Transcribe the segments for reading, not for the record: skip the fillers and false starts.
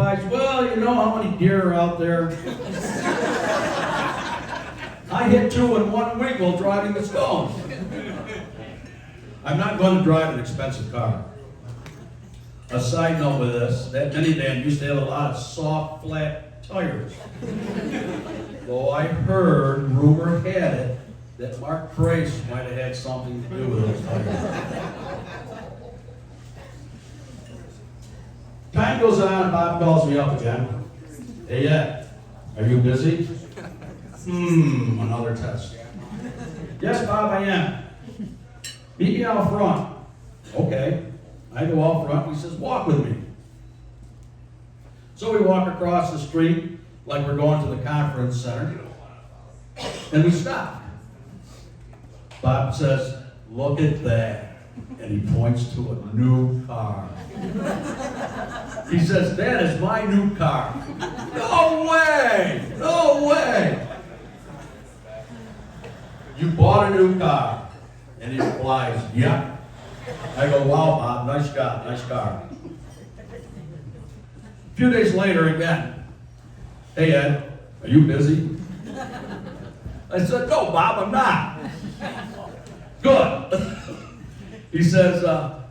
replies, well, you know how many deer are out there? I hit 2 in 1 week while driving the stones. I'm not going to drive an expensive car. A side note with this, that minivan used to have a lot of soft, flat tires. Though I heard, rumor had it, that Mark Trace might have had something to do with those tires. Time goes on and Bob calls me up again. Hey, Ed, are you busy? Another test. Yes, Bob, I am. Meet me out front. Okay. I go out front, he says, walk with me. So we walk across the street like we're going to the conference center. And we stop. Bob says, look at that. And he points to a new car. He says, that is my new car. No way! No way! You bought a new car. And he replies, yeah. I go, wow, Bob, nice job, nice car. A few days later again, hey, Ed, are you busy? I said, no, Bob, I'm not. Good. He says,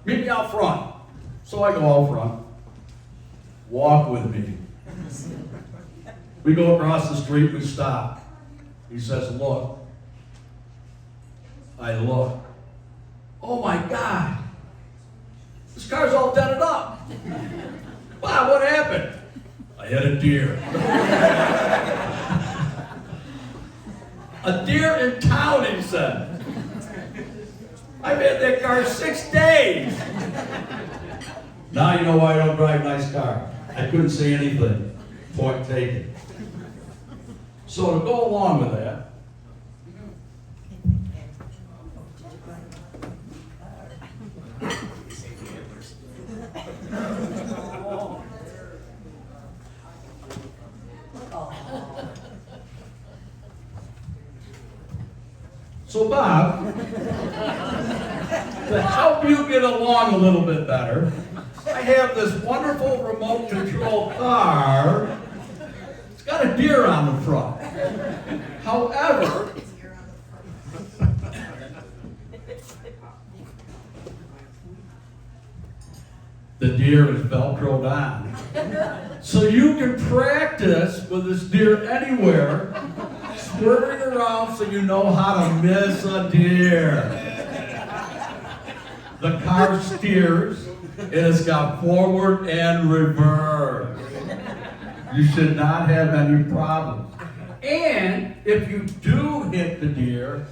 meet me out front. So I go out front. Walk with me. We go across the street, we stop. He says, look. I look. Oh my God. This car's all dented up. Bob, what happened? I hit a deer. A deer in town, he said. I've had that car 6 days. Now you know why I don't drive a nice car. I couldn't say anything. Point taken. So to go along with that, so Bob, to help you get along a little bit better, I have this wonderful remote control car. It's got a deer on the front. However, the deer is Velcroed on. So you can practice with this deer anywhere, swerving around so you know how to miss a deer. The car steers, and it's got forward and reverse. You should not have any problems. And if you do hit the deer,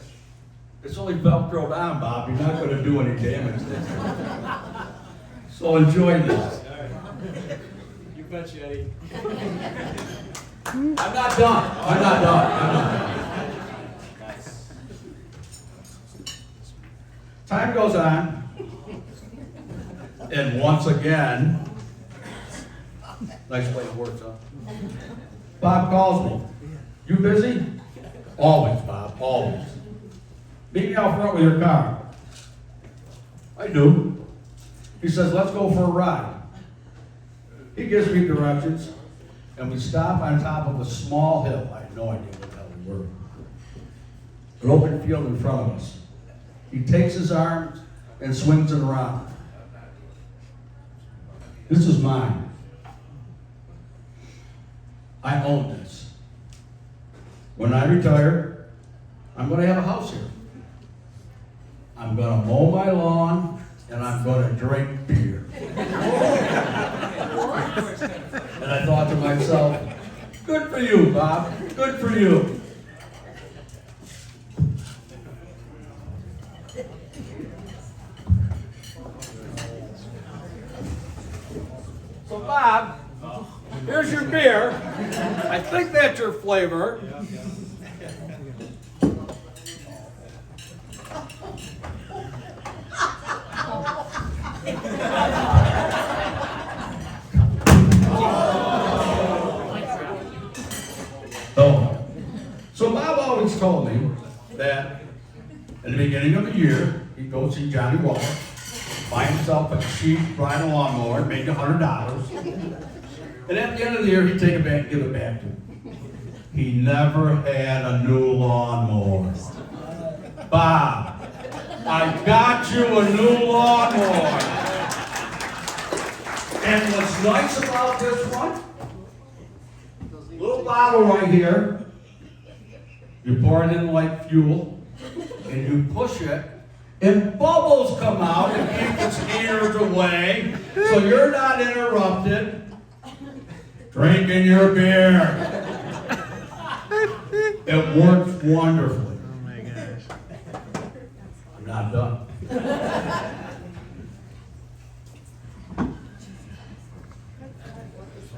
it's only Velcroed on, Bob. You're not going to do any damage there. So enjoy this. You betcha, Eddie. I'm not done. I'm not done. Nice. Time goes on. And once again, nice way it works, huh? Bob calls me. You busy? Always, Bob, always. Meet me out front with your car. I do. He says, let's go for a ride. He gives me directions, and we stop on top of a small hill. I had no idea what the hell we were. An open field in front of us. He takes his arms and swings it around. This is mine. I own this. When I retire, I'm going to have a house here. I'm going to mow my lawn, and I'm going to drink beer. And I thought to myself, good for you, Bob. Good for you. So, Bob, here's your beer. I think that's your flavor. So Bob always told me that at the beginning of the year, he'd go see Johnny Walker, buy himself a cheap bridal lawnmower, make $100, And at the end of the year, he'd take it back and give it back to me. He never had a new lawnmower. Bob, I got you a new lawnmower. And what's nice about this one, little bottle right here, you pour it in like fuel, and you push it, and bubbles come out and keep the mosquitoes away, so you're not interrupted drinking your beer. It works wonderfully. Oh my gosh. I'm not done.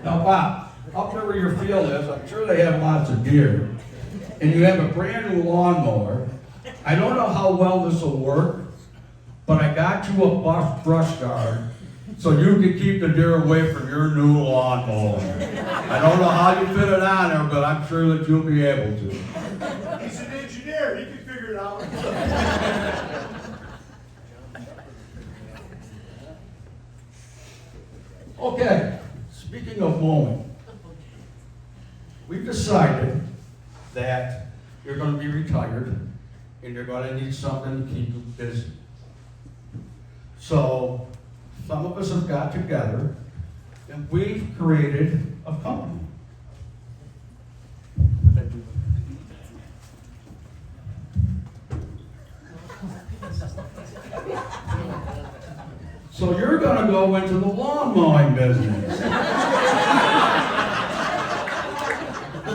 Now, Bob, up there where your field is, I'm sure they have lots of deer, and you have a brand new lawnmower. I don't know how well this will work, but I got you a brush guard so you can keep the deer away from your new lawnmower. I don't know how you fit it on there, but I'm sure that you'll be able to. He's an engineer, he can figure it out. Okay, speaking of mowing, we've decided that you're going to be retired and you're going to need something to keep you busy. So, some of us have got together and we've created a company. So you're going to go into the lawn mowing business.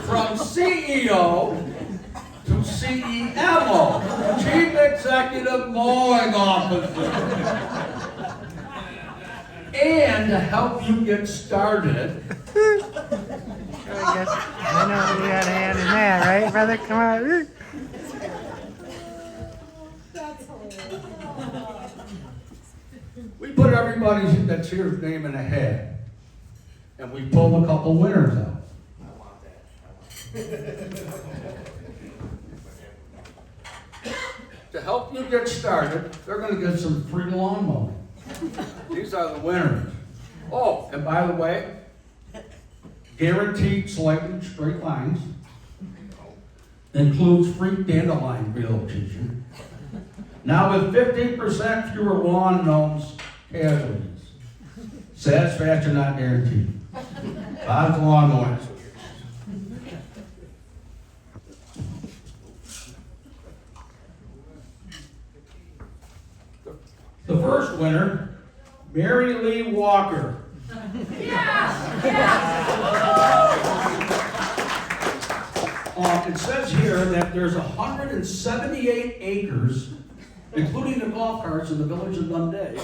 From CEO to CEMO, Chief Executive Mowing Officer. And to help you get started, I guess I know you got a hand in that, right, brother? Come on. we put everybody that's here's name in a hat, and we pulled a couple winners out. To help you get started, they're going to get some free lawn mowing. These are the winners. Oh, and by the way, guaranteed slightly straight lines, includes free dandelion relocation. Now with 15% fewer lawn gnomes casualties. Satisfaction not guaranteed. Bob's Lawn Mowing. The first winner, Mary Lee Walker. It says here that there's 178 acres, including the golf carts in the village of Dundee,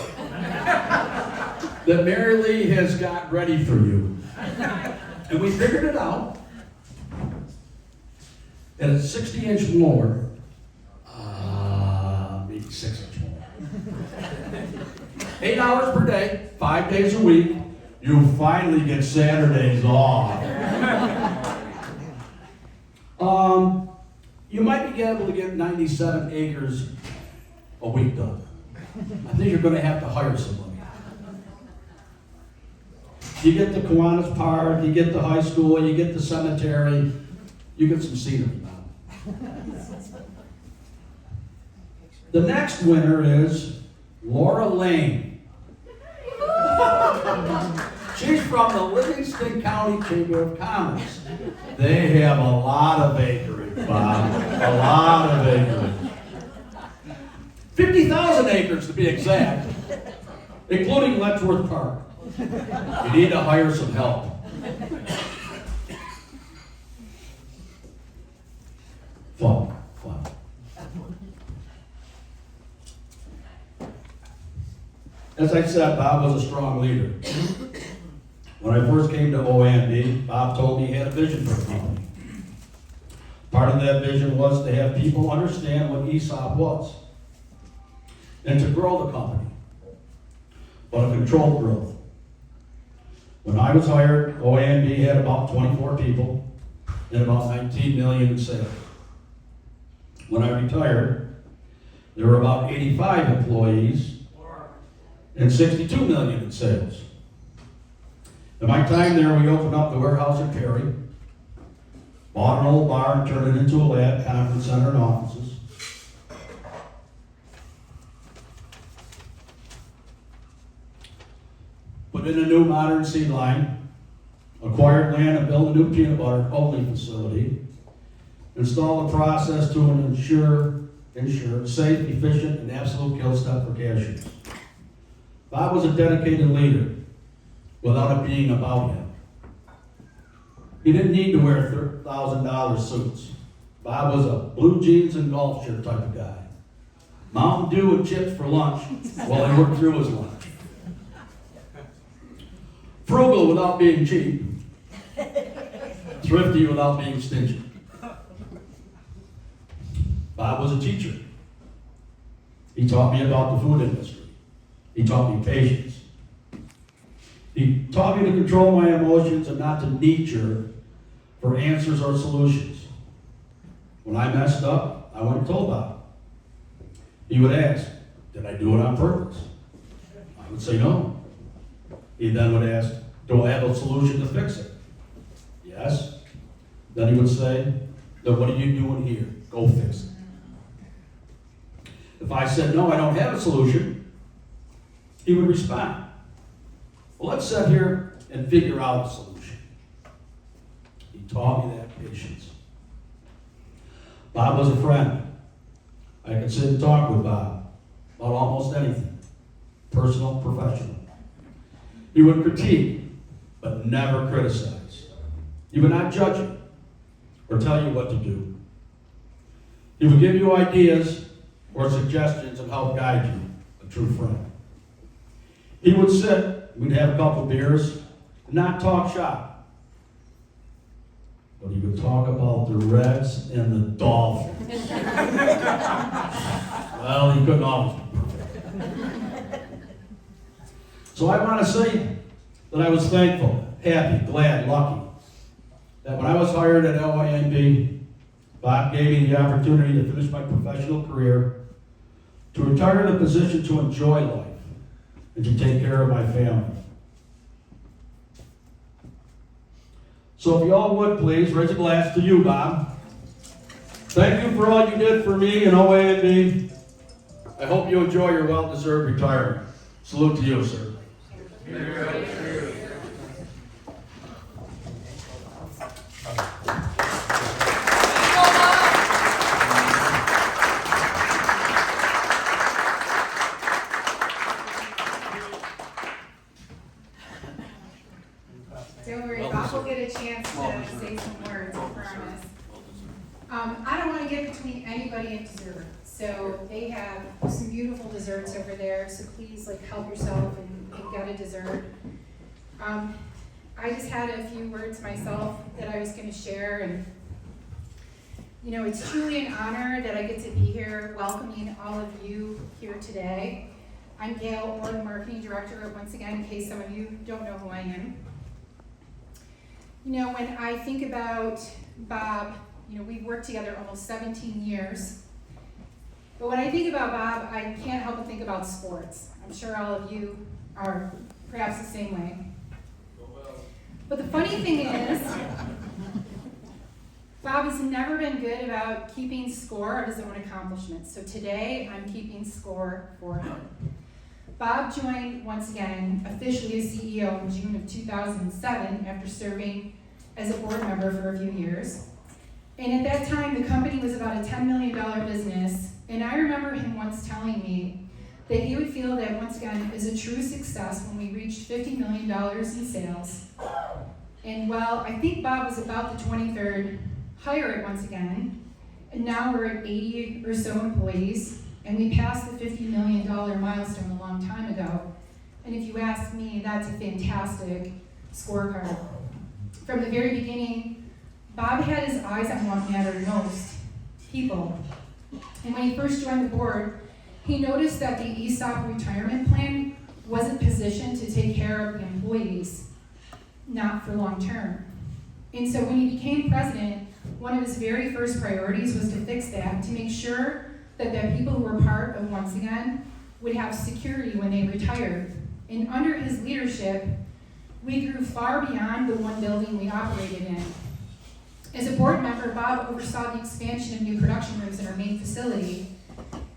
that Mary Lee has got ready for you. And we figured it out. That a 60-inch mower, maybe 6-inch mower. 8 hours per day, 5 days a week, you finally get Saturdays off. You might be able to get 97 acres a week done. I think you're going to have to hire somebody. You get the Kiwanis Park, you get the high school, you get the cemetery, you get some scenery now. The next winner is Laura Lane. She's from the Livingston County Chamber of Commerce. They have a lot of acreage, Bob. A lot of acreage. 50,000 acres to be exact, including Letchworth Park. You need to hire some help. Fun. As I said, Bob was a strong leader. When I first came to OAMB, Bob told me he had a vision for the company. Part of that vision was to have people understand what ESOP was and to grow the company, but a controlled growth. When I was hired, OAMB had about 24 people and about 19 million in sales. When I retired, there were about 85 employees and 62 million in sales. In my time there, we opened up the warehouse at Perry, bought an old bar and turned it into a lab, conference center, and offices. Put in a new modern seed line, acquired land and built a new peanut butter only facility, installed a process to ensure safe, efficient, and absolute kill step for cashews. Bob was a dedicated leader without it being about him. He didn't need to wear $1,000 suits. Bob was a blue jeans and golf shirt type of guy. Mountain Dew and chips for lunch while he worked through his lunch. Frugal without being cheap. Thrifty without being stingy. Bob was a teacher. He taught me about the food industry. He taught me patience. He taught me to control my emotions and not to knee-jerk for answers or solutions. When I messed up, I went and told Bob. He would ask, did I do it on purpose? I would say no. He then would ask, do I have a solution to fix it? Yes. Then he would say, then what are you doing here? Go fix it. If I said, no, I don't have a solution, he would respond, well, let's sit here and figure out a solution. He taught me that patience. Bob was a friend. I could sit and talk with Bob about almost anything, personal, professional. He would critique, but never criticize. He would not judge you or tell you what to do. He would give you ideas or suggestions and help guide you, a true friend. He would sit, we'd have a couple beers, and not talk shop. But he would talk about the Reds and the Dolphins. Well, he couldn't always be perfect. So I want to say that I was thankful, happy, glad, lucky, that when I was hired at LYNB, Bob gave me the opportunity to finish my professional career, to retire in a position to enjoy life, and to take care of my family. So if you all would please, raise a glass to you, Bob. Thank you for all you did for me and OANB. I hope you enjoy your well-deserved retirement. Salute to you, sir. Don't worry, Bob will get a chance to say some words, I promise. I don't want to get between anybody and dessert. So they have some beautiful desserts over there, so please help yourself and get a dessert. I just had a few words myself that I was going to share, and it's truly an honor that I get to be here welcoming all of you here today. I'm Gail Orr, the marketing director, once again, in case some of you don't know who I am. When I think about Bob, we've worked together almost 17 years. But when I think about Bob, I can't help but think about sports. I'm sure all of you are perhaps the same way. But the funny thing is, Bob has never been good about keeping score of his own accomplishments. So today, I'm keeping score for him. Bob joined, once again, officially as CEO in June of 2007 after serving as a board member for a few years. And at that time, the company was about a $10 million business. And I remember him once telling me that he would feel that, once again, is a true success when we reached $50 million in sales. And well, I think Bob was about the 23rd hire it once again. And now we're at 80 or so employees. And we passed the $50 million milestone a long time ago. And if you ask me, that's a fantastic scorecard. From the very beginning, Bob had his eyes on what mattered most, people. And when he first joined the board, he noticed that the ESOP retirement plan wasn't positioned to take care of the employees, not for long term. And so when he became president, one of his very first priorities was to fix that, to make sure that the people who were part of Once Again would have security when they retired. And under his leadership, We grew far beyond the one building we operated in. As a board member, Bob oversaw the expansion of new production rooms in our main facility.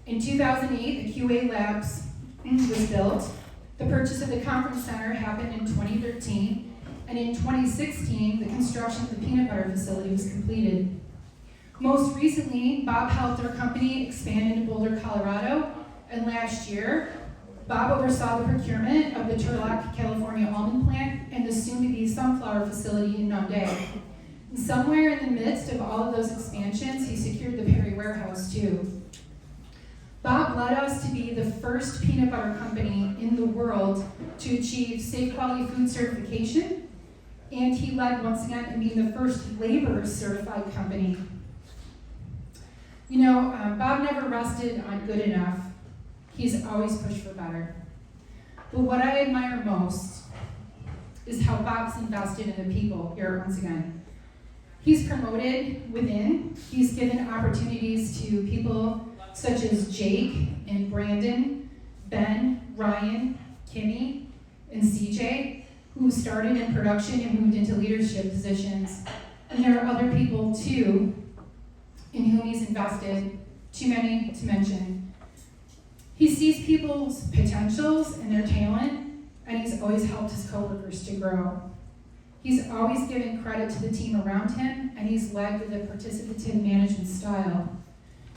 In 2008, the QA Labs was built. The purchase of the conference center happened in 2013, and in 2016, the construction of the peanut butter facility was completed. Most recently, Bob helped our company expand into Boulder, Colorado, and last year, Bob oversaw the procurement of the Turlock, California almond plant and the soon-to-be sunflower facility in Nunde. And somewhere in the midst of all of those expansions, he secured the Perry warehouse too. Bob led us to be the first peanut butter company in the world to achieve Safe Quality Food certification, and he led once again in being the first labor certified company. You know, Bob never rested on good enough. He's always pushed for better. But what I admire most is how Bob's invested in the people here once again. He's promoted within. He's given opportunities to people such as Jake and Brandon, Ben, Ryan, Kimmy, and CJ, who started in production and moved into leadership positions. And there are other people too in whom he's invested, too many to mention. He sees people's potentials and their talent, and he's always helped his coworkers to grow. He's always given credit to the team around him, and he's led with a participative management style.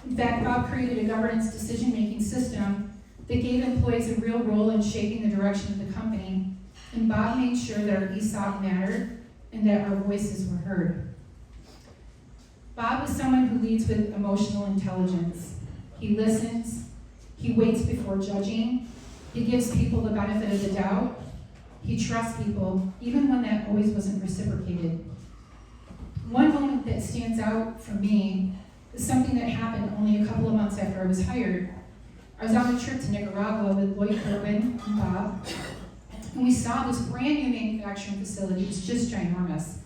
In fact, Bob created a governance decision-making system that gave employees a real role in shaping the direction of the company, and Bob made sure that our ESOP mattered and that our voices were heard. Bob is someone who leads with emotional intelligence. He listens, he waits before judging, he gives people the benefit of the doubt, he trusts people, even when that always wasn't reciprocated. One moment that stands out for me is something that happened only a couple of months after I was hired. I was on a trip to Nicaragua with Lloyd Kerwin and Bob, and we saw this brand new manufacturing facility. It was just ginormous.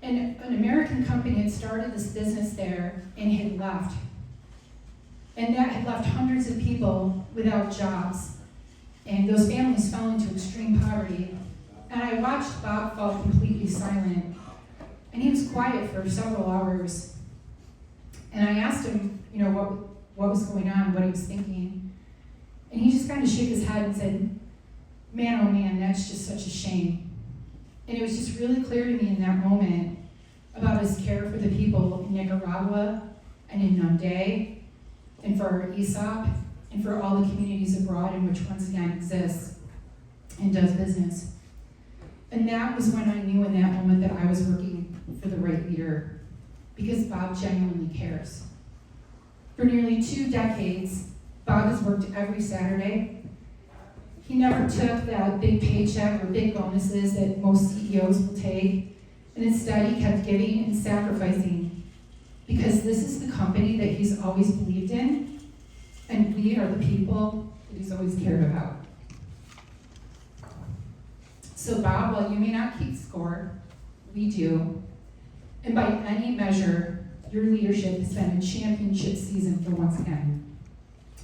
And an American company had started this business there and had left. And that had left hundreds of people without jobs. And those families fell into extreme poverty. And I watched Bob fall completely silent. And he was quiet for several hours. And I asked him, you know, what was going on, what he was thinking. And he just kind of shook his head and said, man, oh man, that's just such a shame. And it was just really clear to me in that moment about his care for the people in Nicaragua and in Nunde, and for our ESOP, and for all the communities abroad in which once again exists and does business. And that was when I knew in that moment that I was working for the right leader, because Bob genuinely cares. For nearly 2 decades, Bob has worked every Saturday. He never took that big paycheck or big bonuses that most CEOs will take, and instead he kept giving and sacrificing, because this is the company that he's always believed in, and we are the people that he's always cared about. So Bob, while you may not keep score, we do, and by any measure, your leadership has been a championship season for once again.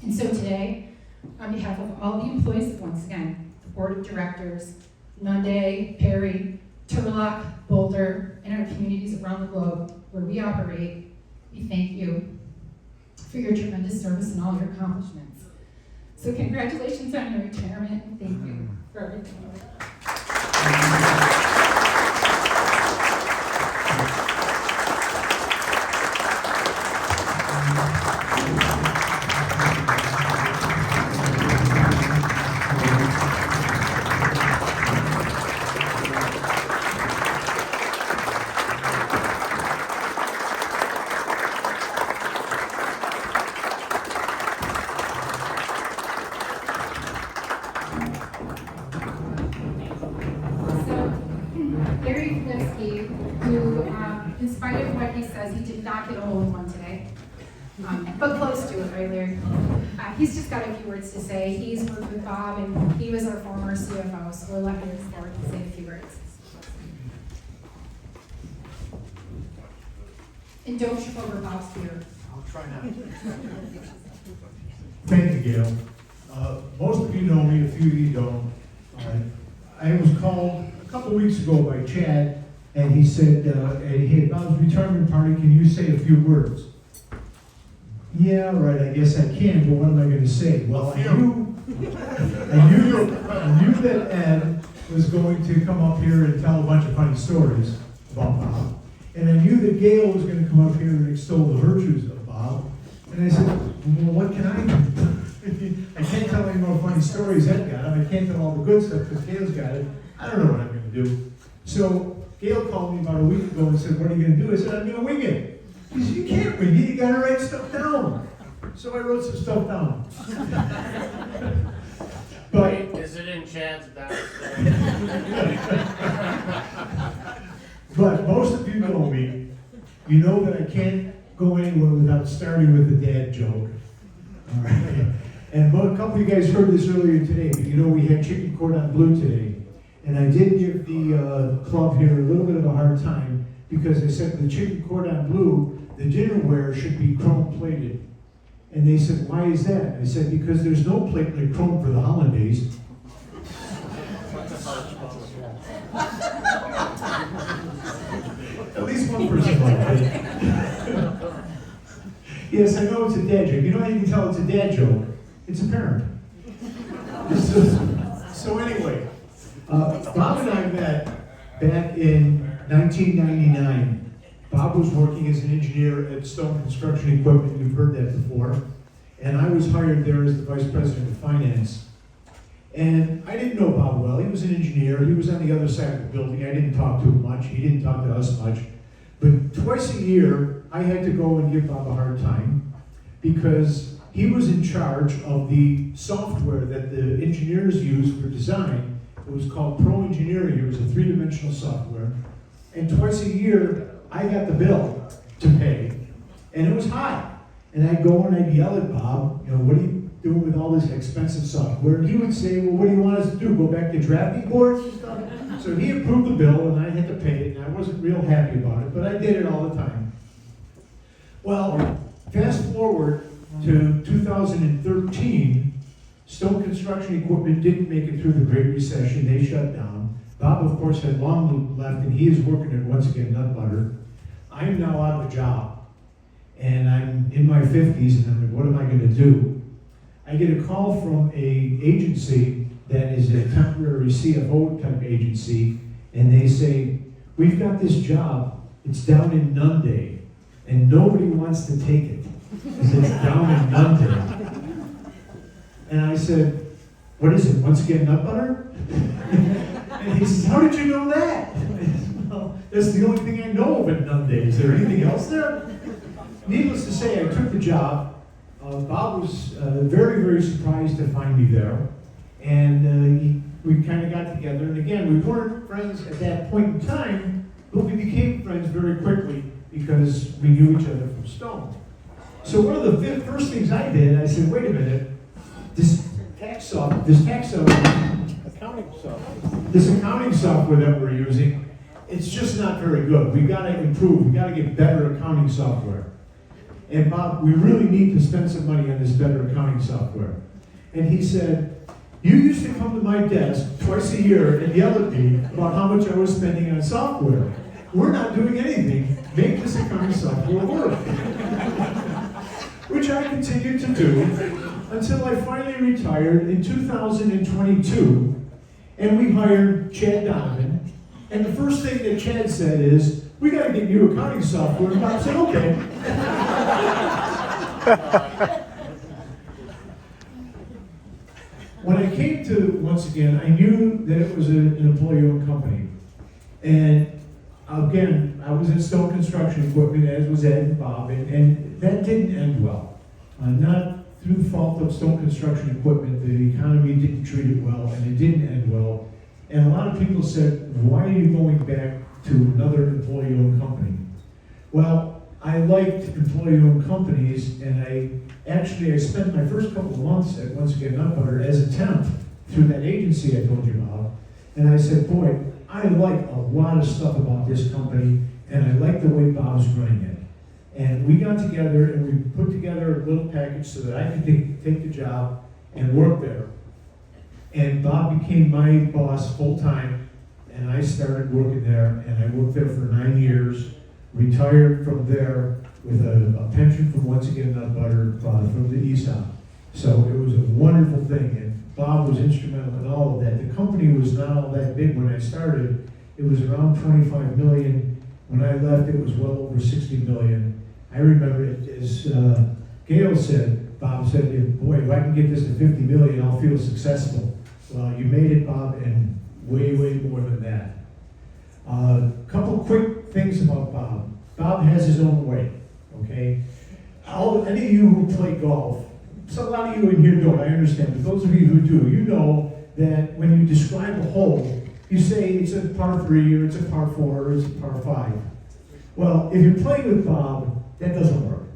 And so today, on behalf of all the employees of once again, the board of directors, Nunde, Perry, Turlock, Boulder, and our communities around the globe where we operate, we thank you for your tremendous service and all your accomplishments. So congratulations on your retirement, and thank you for everything. In spite of what he says, he did not get a hold of one today, but close to it, right, Larry? He's just got a few words to say. He's worked with Bob, and he was our former CFO, so we'll let him start and say a few words. And don't trip over Bob's beer. I'll try not to. Thank you, Gail. Most of you know me, a few of you don't. I was called a couple weeks ago by Chad, and he said, hey, Bob's retirement party, can you say a few words? Yeah, right, I guess I can, but what am I gonna say? Well, I knew that Ed was going to come up here and tell a bunch of funny stories about Bob. And I knew that Gail was gonna come up here and extol the virtues of Bob. And I said, well, what can I do? I can't tell any more funny stories Ed got him. I can't tell all the good stuff because Gail's got it. I don't know what I'm gonna do. So Gail called me about a week ago and said, what are you gonna do? I said, I'm gonna wing it. He said, you can't wing it, you gotta write stuff down. So I wrote some stuff down. But Is it in Chad's back? But most of you know me. You know that I can't go anywhere without starting with a dad joke. All right. And a couple of you guys heard this earlier today, but you know we had chicken cordon bleu today. And I did give the club here a little bit of a hard time because I said the chicken cordon bleu, the dinnerware should be chrome plated. And they said, why is that? I said, because there's no plate like chrome for the holidays. At least one person liked it. Yes, I know it's a dad joke. You know how you can tell it's a dad joke? It's a parent. So anyway, Bob and I met back in 1999. Bob was working as an engineer at Stone Construction Equipment. You've heard that before. And I was hired there as the vice president of finance. And I didn't know Bob well. He was an engineer. He was on the other side of the building. I didn't talk to him much. He didn't talk to us much. But twice a year, I had to go and give Bob a hard time because he was in charge of the software that the engineers used for design. It was called Pro Engineering. It was a three-dimensional software. And twice a year, I got the bill to pay, and it was high. And I'd go and I'd yell at Bob, you know, what are you doing with all this expensive software? And he would say, well, what do you want us to do? Go back to drafting boards and stuff? So he approved the bill, and I had to pay it, and I wasn't real happy about it, but I did it all the time. Well, fast forward to 2013, Stone Construction Equipment didn't make it through the Great Recession. They shut down. Bob, of course, had long left, and he is working at, once again, Nut Butter. I am now out of a job, and I'm in my 50s, and I'm like, what am I going to do? I get a call from a agency that is a temporary CFO type agency, and they say, we've got this job, it's down in Nunde, and nobody wants to take it, because it's down in Nunde. And I said, what is it, once again, Nut Butter? And he says, how did you know that? I said, well, that's the only thing I know of at Nunde. Is there anything else there? Needless to say, I took the job. Bob was very, very surprised to find me there. And we kind of got together. And again, we weren't friends at that point in time, but we became friends very quickly because we knew each other from Stone. So one of the first things I did, I said, wait a minute, this accounting software that we're using, it's just not very good. We got to improve. We got to get better accounting software. And Bob, we really need to spend some money on this better accounting software. And he said, you used to come to my desk twice a year and yell at me about how much I was spending on software. We're not doing anything. Make this accounting software work. Which I continued to do until I finally retired in 2022. And we hired Chad Donovan. And the first thing that Chad said is, we got to get new accounting software. And Bob said, okay. When I came to, once again, I knew that it was an employee-owned company. And again, I was at Stone Construction Equipment, as was Ed and Bob, and that didn't end well. Not through the fault of Stone Construction Equipment, the economy didn't treat it well, and it didn't end well. And a lot of people said, why are you going back to another employee-owned company? Well, I liked employee-owned companies, and I spent my first couple of months at, once again, Nut Butter as a temp through that agency I told you about. And I said, boy, I like a lot of stuff about this company, and I like the way Bob's running it. And we got together and we put together a little package so that I could take the job and work there. And Bob became my boss full-time, and I started working there, and I worked there for 9 years, retired from there with a pension from Once Again Nut Butter from the ESOP. So it was a wonderful thing, and Bob was instrumental in all of that. The company was not all that big when I started. It was around 25 million. When I left, it was well over 60 million. I remember it, as Gail said, Bob said, boy, if I can get this to 50 million, I'll feel successful. Well, you made it, Bob, and way, way more than that. Couple quick things about Bob. Bob has his own way, okay? Any of you who play golf, so a lot of you in here don't, I understand, but those of you who do, you know that when you describe a hole, you say it's a par 3, or it's a par 4, or it's a par 5. Well, if you're playing with Bob, that doesn't work.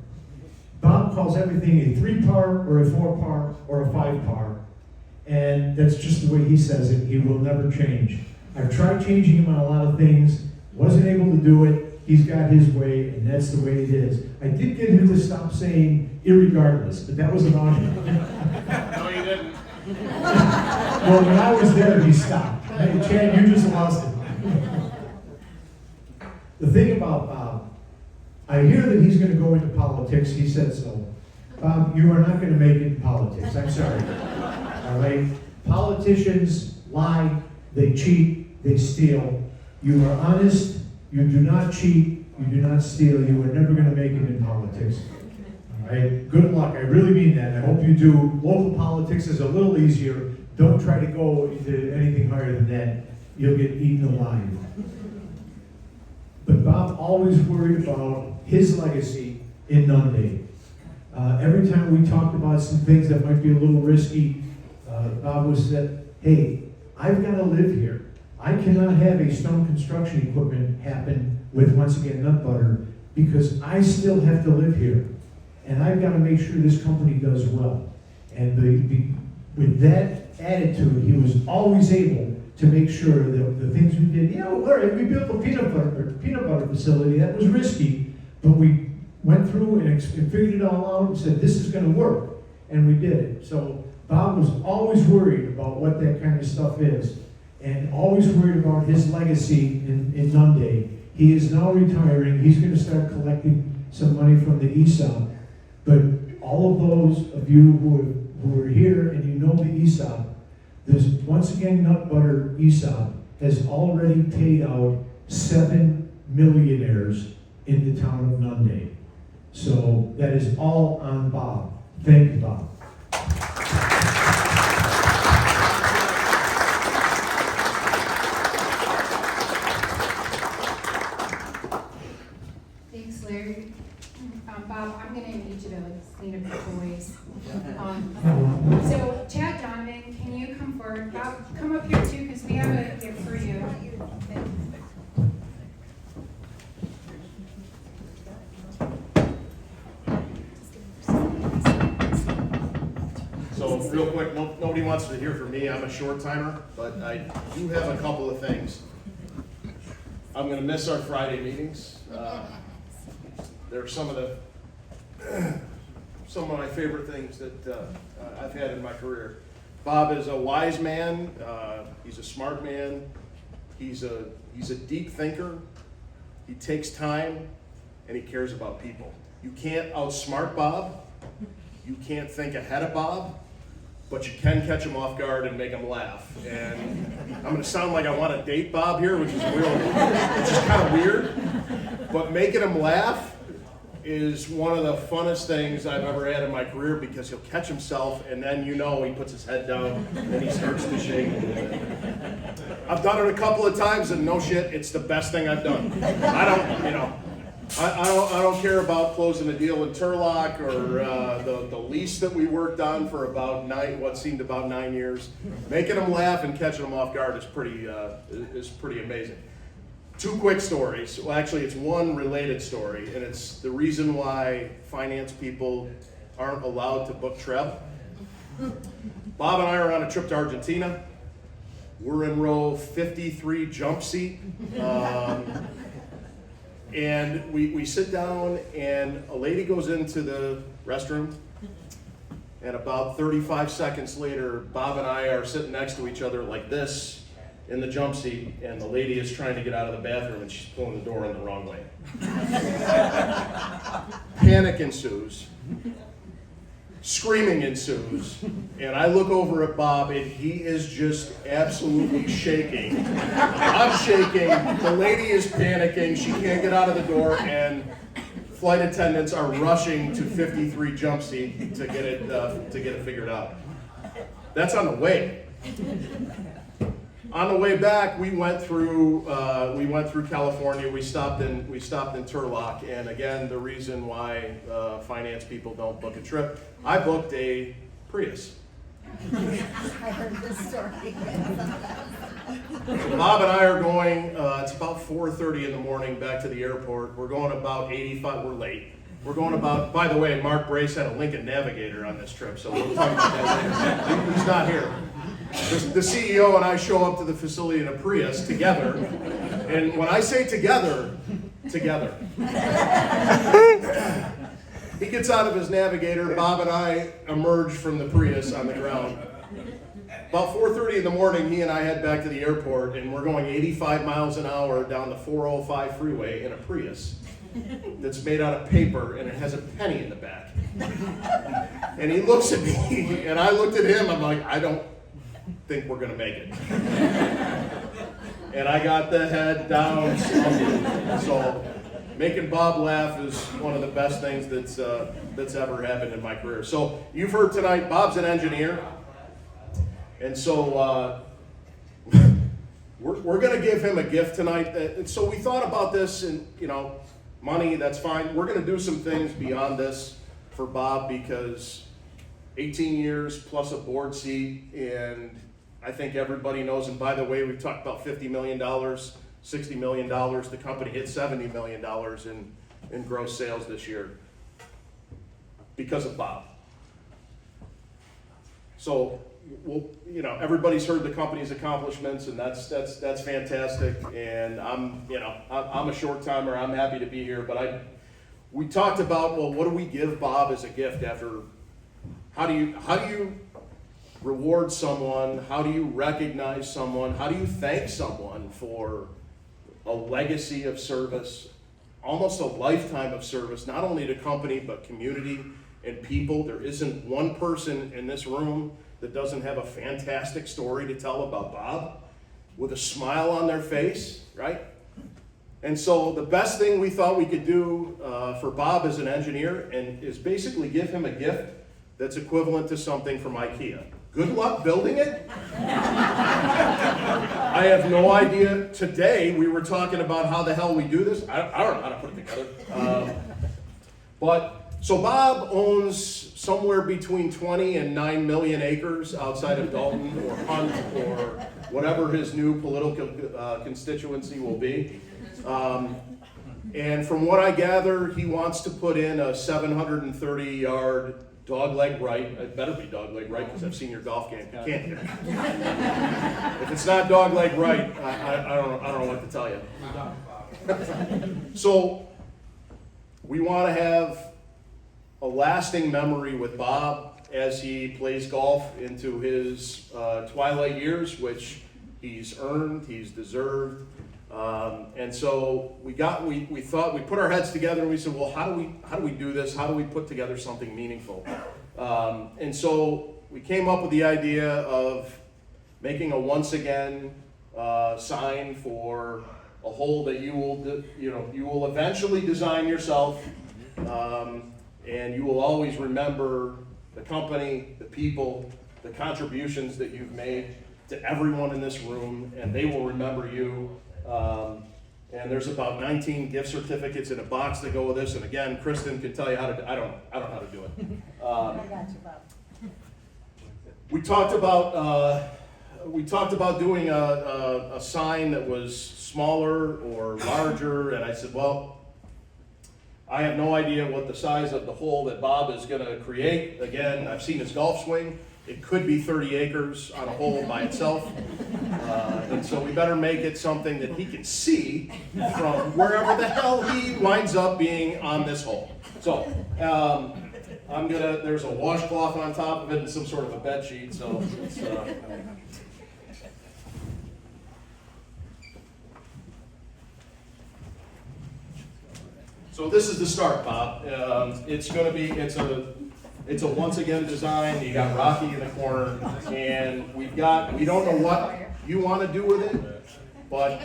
Bob calls everything a 3-par, or a 4-par, or a 5-par. And that's just the way he says it. He will never change. I've tried changing him on a lot of things, wasn't able to do it. He's got his way, and that's the way it is. I did get him to stop saying irregardless, but that was an honor. No, you didn't. Well, when I was there, he stopped. Hey, Chad, you just lost it. The thing about Bob, I hear that he's going to go into politics. He said so. Bob, you are not going to make it in politics. I'm sorry. All right? Politicians lie, they cheat, they steal. You are honest, you do not cheat, you do not steal, you are never going to make it in politics. All right? Good luck, I really mean that. I hope you do. Local politics is a little easier. Don't try to go into anything higher than that. You'll get eaten alive. But Bob always worried about his legacy in Nunde. Every time we talked about some things that might be a little risky, Bob was said, hey, I've got to live here. I cannot have a stone construction equipment happen with Once Again Nut Butter because I still have to live here. And I've got to make sure this company does well. And with that attitude, he was always able to make sure that the things we did, yeah, all right, we built a peanut butter facility. That was risky, but we went through and figured it all out and said, this is going to work. And we did it. So Bob was always worried about what that kind of stuff is, and always worried about his legacy in Nunde. He is now retiring. He's going to start collecting some money from the ESOP. But all of those of you who are here and you know the ESOP, this Once Again Nut Butter ESOP has already paid out 7 millionaires in the town of Nunde. So that is all on Bob. Thank you, Bob. Thanks, Larry. Bob, I'm going to need you to clean up your toys. So, Chad Donovan, can you come forward? Bob, come up here too, because we have a gift for you. So real quick, nobody wants to hear from me. I'm a short timer, but I do have a couple of things. I'm going to miss our Friday meetings. They're some of my favorite things that I've had in my career. Bob is a wise man. He's a smart man. He's a deep thinker. He takes time, and he cares about people. You can't outsmart Bob. You can't think ahead of Bob, but you can catch him off guard and make him laugh. And I'm going to sound like I want to date Bob here, which is kind of weird. But making him laugh is one of the funnest things I've ever had in my career, because he'll catch himself and then he puts his head down and he starts to shake. I've done it a couple of times and no shit, it's the best thing I've done. I don't care about closing a deal in Turlock or the lease that we worked on for about what seemed about 9 years. Making them laugh and catching them off guard is pretty amazing. Two quick stories. Well, actually, it's one related story, and it's the reason why finance people aren't allowed to book Trev. Bob and I are on a trip to Argentina. We're in row 53 jump seat. And we sit down, and a lady goes into the restroom, And about 35 seconds later, Bob and I are sitting next to each other like this in the jump seat, and the lady is trying to get out of the bathroom and she's pulling the door in the wrong way. Panic ensues. Screaming ensues, and I look over at Bob, and he is just absolutely shaking. I'm shaking, the lady is panicking, she can't get out of the door, and flight attendants are rushing to 53 jump seat to get it figured out. That's on the way. On the way back, we went through California. We stopped in Turlock, and again, the reason why finance people don't book a trip, I booked a Prius. I heard this story. So Bob and I are going. It's about 4:30 in the morning back to the airport. We're going about 85. We're late. We're going about. By the way, Mark Brace had a Lincoln Navigator on this trip, so we'll talk about that later. He's not here. The CEO and I show up to the facility in a Prius together, and when I say together. He gets out of his Navigator, Bob and I emerge from the Prius on the ground. About 4:30 in the morning, he and I head back to the airport, and we're going 85 miles an hour down the 405 freeway in a Prius that's made out of paper, and it has a penny in the back. And he looks at me, and I looked at him, I'm like, I don't think we're gonna make it. And I got the head down, so making Bob laugh is one of the best things that's ever happened in my career. So you've heard tonight, Bob's an engineer, and so we're gonna give him a gift tonight. And so we thought about this, and money, that's fine. We're gonna do some things beyond this for Bob, because 18 years plus a board seat, and I think everybody knows, and by the way, we've talked about $50 million, $60 million. The company hit $70 million in gross sales this year because of Bob. So, everybody's heard the company's accomplishments, and that's fantastic. And I'm a short timer. I'm happy to be here, but we talked about, well, what do we give Bob as a gift after? How do you reward someone? How do you recognize someone? How do you thank someone for a legacy of service, almost a lifetime of service, not only to company, but community and people? There isn't one person in this room that doesn't have a fantastic story to tell about Bob, with a smile on their face, right? And so the best thing we thought we could do for Bob as an engineer is basically give him a gift that's equivalent to something from IKEA. Good luck building it. I have no idea. Today we were talking about how the hell we do this. I don't know how to put it together. So Bob owns somewhere between 20 and 9 million acres outside of Dalton or Hunt or whatever his new political constituency will be. And from what I gather, he wants to put in a 730-yard dogleg right. It better be dogleg right, because I've seen your golf game. You can't hit it. If it's not dogleg right, I don't know what to tell you. So we want to have a lasting memory with Bob as he plays golf into his twilight years, which he's earned, he's deserved. And so we thought, we put our heads together and we said, well, how do we do this? How do we put together something meaningful? And so we came up with the idea of making a once again sign for a hole that you will eventually design yourself, and you will always remember the company, the people, the contributions that you've made to everyone in this room, and they will remember you. And there's about 19 gift certificates in a box that go with this. And again, Kristen can tell you how to. I don't know how to do it. I got you, Bob. We talked about doing a sign that was smaller or larger, and I said, well, I have no idea what the size of the hole that Bob is going to create. Again, I've seen his golf swing. It could be 30 acres on a hole by itself. And so we better make it something that he can see from wherever the hell he winds up being on this hole. So there's a washcloth on top of it and some sort of a bed sheet, so it's, So this is the start, Bob. It's a once again design. You got Rocky in the corner, and we don't know what you want to do with it, but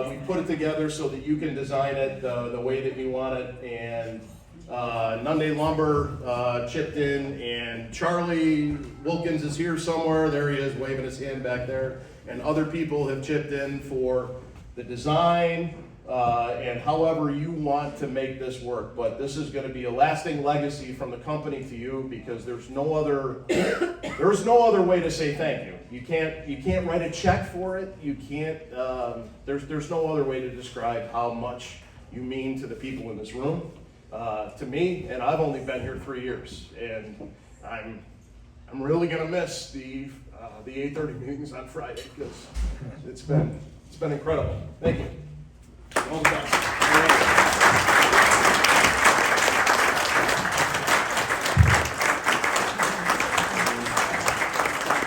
we've put it together so that you can design it the way that you want it. And Nunde Lumber chipped in, and Charlie Wilkins is here somewhere. There he is, waving his hand back there. And other people have chipped in for the design. And however you want to make this work, but this is going to be a lasting legacy from the company to you, because there's no other way to say thank you. You can't write a check for it. You can't. There's no other way to describe how much you mean to the people in this room, to me. And I've only been here 3 years, and I'm really going to miss the 8:30 meetings on Friday, because it's been incredible. Thank you. All the best.